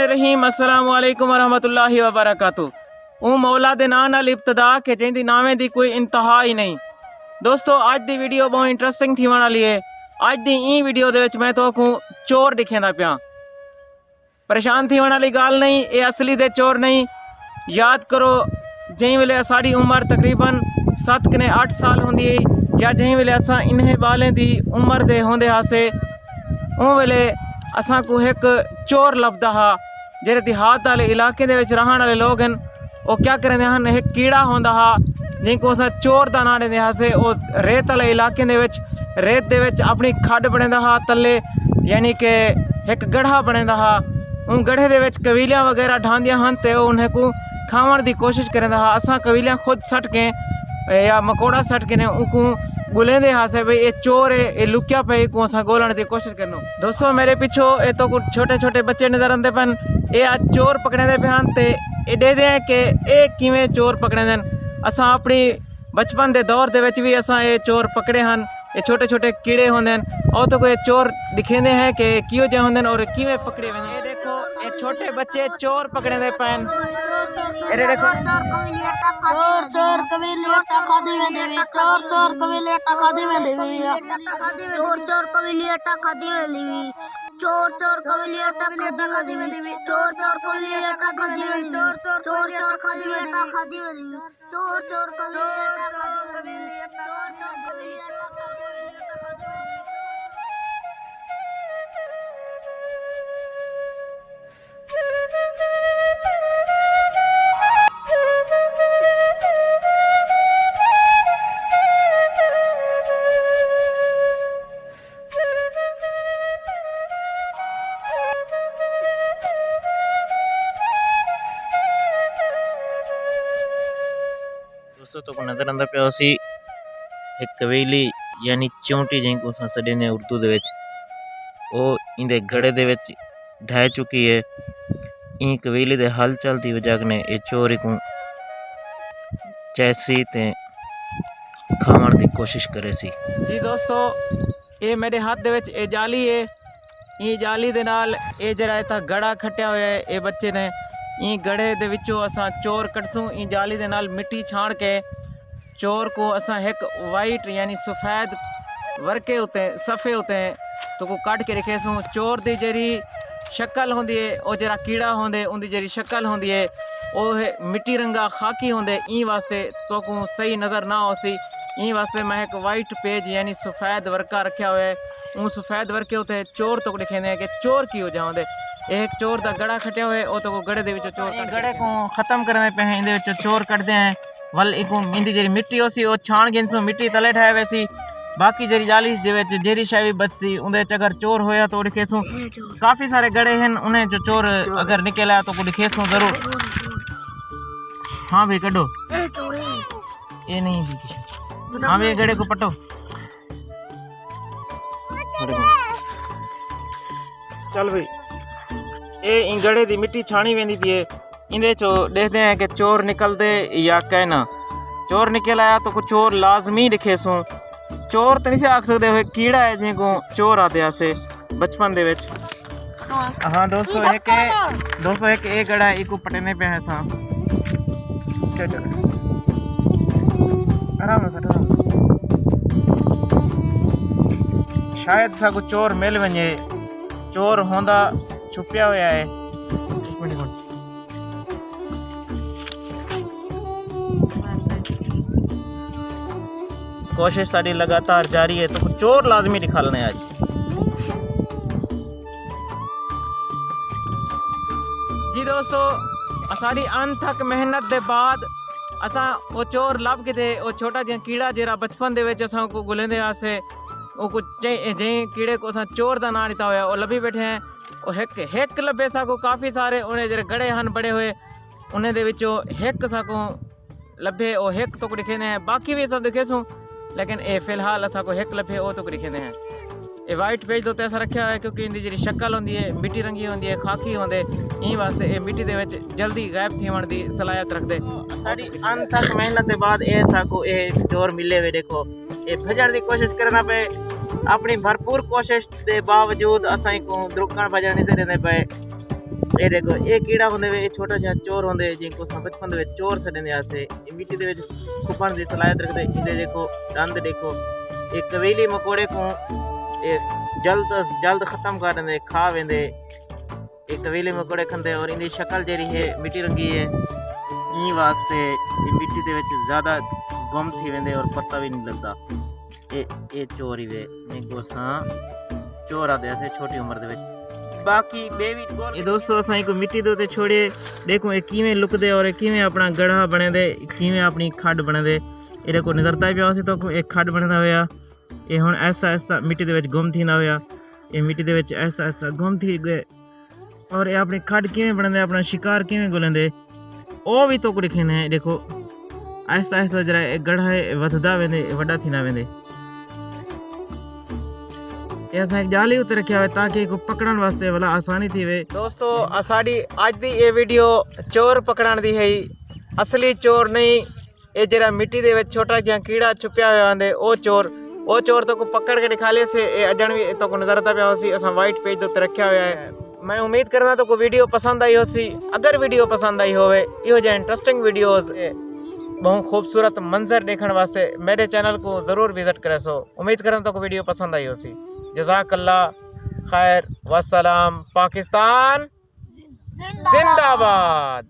रहीम अस्सलाम वालेकुम वरहमतुल्लाहि वबरकातुहू। मौला दे नाम नाल इब्तदा के जिंदी नामे दी कोई इंतहा ही नहीं। दोस्तों अज दी वीडियो बहुत इंटरेस्टिंग थी वाली है। अज दी ई वीडियो दे विच मैं तो चोर दिखेंदा पिया। परेशान थी वाली गाल नहीं, ये असली दे चोर नहीं। याद करो जहीं वेले साड़ी उम्र तकरीबन 7 कने 8 साल होंदी या जहीं वेले असा इन्हें बालें दी उम्र दे होंदे हासे उन वेले असा को एक चोर लभदा हा। जेरे देहात वाले इलाके दे विच रहण वाले लोग हैं वो क्या करेंदे हन, एक कीड़ा होंदा हा जिनको असा चोर दा नां देंदे हासे। वो रेत वाले इलाके दे विच रेत दे विच अपनी खड्ड बनेंदा हा तले, यानी कि एक गढ़ा बनेंदा हा। उन गढ़े दे विच कबीलियां वगैरह ढांदियां हन ते उन्हें को खावण दी कोशिश करेंदा हा। असा कबीलियां खुद सट के या मकोड़ा सट के ने उनको गुलेंदे हासे भाई ये चोर है, ये लुकिया पे को असा गोलण की कोशिश करनो। दोस्तों मेरे पिछो ये तो कुछ छोटे छोटे बच्चे नजर आते पन, ये आज चोर पकड़े पे हैं ते ये दे कि ये किवें चोर पकड़े हैं। असा अपनी बचपन के दौर दे विच भी असा ये चोर पकड़े हैं। ये छोटे छोटे कीड़े होंदे हैं और तो कोई चोर दिखेंदे हैं कि कियो जे होंदे और किवें पकड़े वेंदे। ये देखो ये छोटे बच्चे चोर पकड़े दे पैन। अरे देखो चोर कबीले टका दी वेंदे वी, चोर कबीले टका दी वेंदे वी, चोर कबीले टका दी वेंदे वी, चोर कबीले टका दी वेंदे वी, चोर कबीले टका दी वेंदे वी, चोर कबीले टका दी वेंदे वी, चोर कबीले टका दी वेंदे वी, चोर कबीले टका दी वेंदे वी। दोस्तों तो नज़र आंदा पिया सी एक कबीली यानी चिंटी जिनको असां सॾींदे उर्दू दे विच वो इंदे गड़े दे विच ढह चुकी है। इन कबीले दे हलचल की वजह ने ये चोरी को चैसी ते खावण की कोशिश करे सी। जी दोस्तों ये मेरे हाथ दे विच ये जाली है। ये जाली दे नाल ये जरा इतना गड़ा खटिया हुआ है ये बच्चे ने। ई गड़े दे विचों असा चोर कटसूँ। ई जाली दे नाल मिट्टी छाण के चोर को असा एक वाइट यानी सफ़ेद वर्के उते सफ़े उते तो को कट के रखेसूँ। चोर दी जरी शक्ल होंदी है वो जरा कीड़ा होंदे उनकी जरी शक्ल होंदी है वो मिट्टी रंगा खाकी होंदे। ई वास्ते तो को सही नज़र ना हो सी। ई वास्ते मैं एक वाइट पेज यानी सफ़ेद वर्का रखा हुआ है। उन सफ़ेद वर्के उते चोर तो दिखेंदे कि चोर की हो जाओ। एक चोर दा गड़ा खटिया हुआ है वो तो गड़े दे विचों चोर गड़े को खत्म करने पे हैं। इंदे विचों चोर कटदे हैं वल इको इंदी जेरी मिट्टी होसी वो छाण गिनसो मिट्टी तले ठाए वैसी। बाकी जेरी जाली दे विच जेरी शय भी बचसी उंदे च अगर चोर होया तो दिखेसू। काफ़ी सारे गड़े हैं उन्हें जो चोर अगर निकल आया तो को दिखेसू जरूर। हाँ भाई कड्डो ये नहीं भी। हाँ भाई गड़े को पटो चल भाई। ये इन गड़े की मिट्टी छाणी वेंदी पी है। इंदे चो देखते हैं कि चोर निकलते या कहना। चोर निकल आया तो कुछ चोर लाजमी दिखेसू। चोर तो नहीं से आख सकते हुए कीड़ा है जिनको चोर आते आसे बचपन दे विच। हाँ दोस्तों एक एक गड़ा है इको पटने पे है सा। आराम से शायद सा कुछ चोर मिल वने। चोर होंदा छुपिया हुआ है। कोशिश साड़ी लगातार जारी है तो चोर लाजमी निकालने आज। जी दोस्तों साड़ी अनथक मेहनत दे बाद असा वो चोर लब के थे। वो छोटा जिहा कीड़ा जरा बचपन दे विच असा को गुलेंदे आसे वो कुछ जे कीड़े को असा चोर दा नाम दिता होया वो लभी बैठे हैं। वो एक लभे सा को काफ़ी सारे उन्हें जरे गड़े हन बड़े हुए उन्हें दे विचों एक सा को लभे वो एक तो दिखेंदे हैं। बाकी भी असा दिखेसूँ लेकिन ये फिलहाल असा को एक लभे वो तो दिखेंदे हैं। ये वाइट पेज तो ऐसा रखा हुआ है क्योंकि इनकी जी शक्ल होंदी है मिट्टी रंगी होंदी है खाकी होंदे ई वास्ते ये मिट्टी दे विच जल्दी गायब थीवण दी सलाहियत रखदे। साडी अनथक मेहनत के बाद ये साको ये चोर मिले वे। देखो ये भजण की कोशिश करना पे अपनी भरपूर कोशिश के बावजूद असाई को रुकण भजण नहीं देने पे ਇਹ ਦੇਖੋ ਇਹ ਕੀੜਾ ਹੁੰਦੇ ਵੇ ਇਹ ਛੋਟਾ ਜਿਹਾ ਚੋਰ ਹੁੰਦੇ ਜਿनको असां बचपन ਦੇ ਵਿੱਚ ਚੋਰ ਛੱਡਦੇ ਆਸੇ ਇਹ ਮਿੱਟੀ ਦੇ ਵਿੱਚ ਛੁਪਣ ਦੀ ਸਲਾਹਿयत ਰੱਖਦੇ ਇਹਦੇ ਦੇਖੋ ਦੰਦ ਦੇਖੋ ਇਹ ਕਵੇਲੀ ਮਕੋੜੇ को ਇਹ जल्द खत्म कर देंगे खा वेंदे ये कवेले मकोड़े खंदे और इनकी शक्ल जेरी है मिट्टी रंगी है ई वास्ते ये मिट्टी दे विच ज़्यादा गुम थी वेंदे और पता भी नहीं लगता ये चोर ही वे जिनको असां चोर आदे से छोटी उम्र दे विच बाकी बेवी ये दोस्तों असां को मिट्टी दे उत्ते छोड़िए देखो ये किवें लुकदे और किवें अपना गड़ा बने दे किवें अपनी खड्ड बने दे ये को नजरता पिया सी तो एक खड्ड बनदा होया ये हुण ऐसा ऐसा मिट्टी दे विच गुम थींदा होया ये मिट्टी दे विच ऐसा ऐसा गुम थी गए और ये अपनी खड्ड किवें बनदे अपना शिकार किवें गोलेंदे ओ भी तो लिखे ने देखो ऐसा ऐसा जरा गड़ा है वधदा वेंदे वड्डा थींदा वेंदे ये असां एक जाली उते रखिया हुआ ताकि को पकड़न वास्ते वाला आसानी थी वे दोस्तों असाडी आज दी ये वीडियो चोर पकड़न दी है असली चोर नहीं ये जरा मिट्टी दे विच छोटा जिहा कीड़ा छुपया होया होंदे ओ चोर तो को पकड़ के दिखा ले से ये अजन भी तो को नजर आता पिया होसी असां वाइट पेज ते रखा हुआ है मैं उम्मीद करना तो को वीडियो पसंद आई होसी अगर वीडियो पसंद आई होवे इहो जे इंटरेस्टिंग वीडियोस बहुत खूबसूरत मंजर देखने वास्ते मेरे चैनल को ज़रूर विजिट करे सो उम्मीद करना तो को वीडियो पसंद आई होसी जज़ाकल्लाह खैर वस्सलाम पाकिस्तान जिंदाबाद।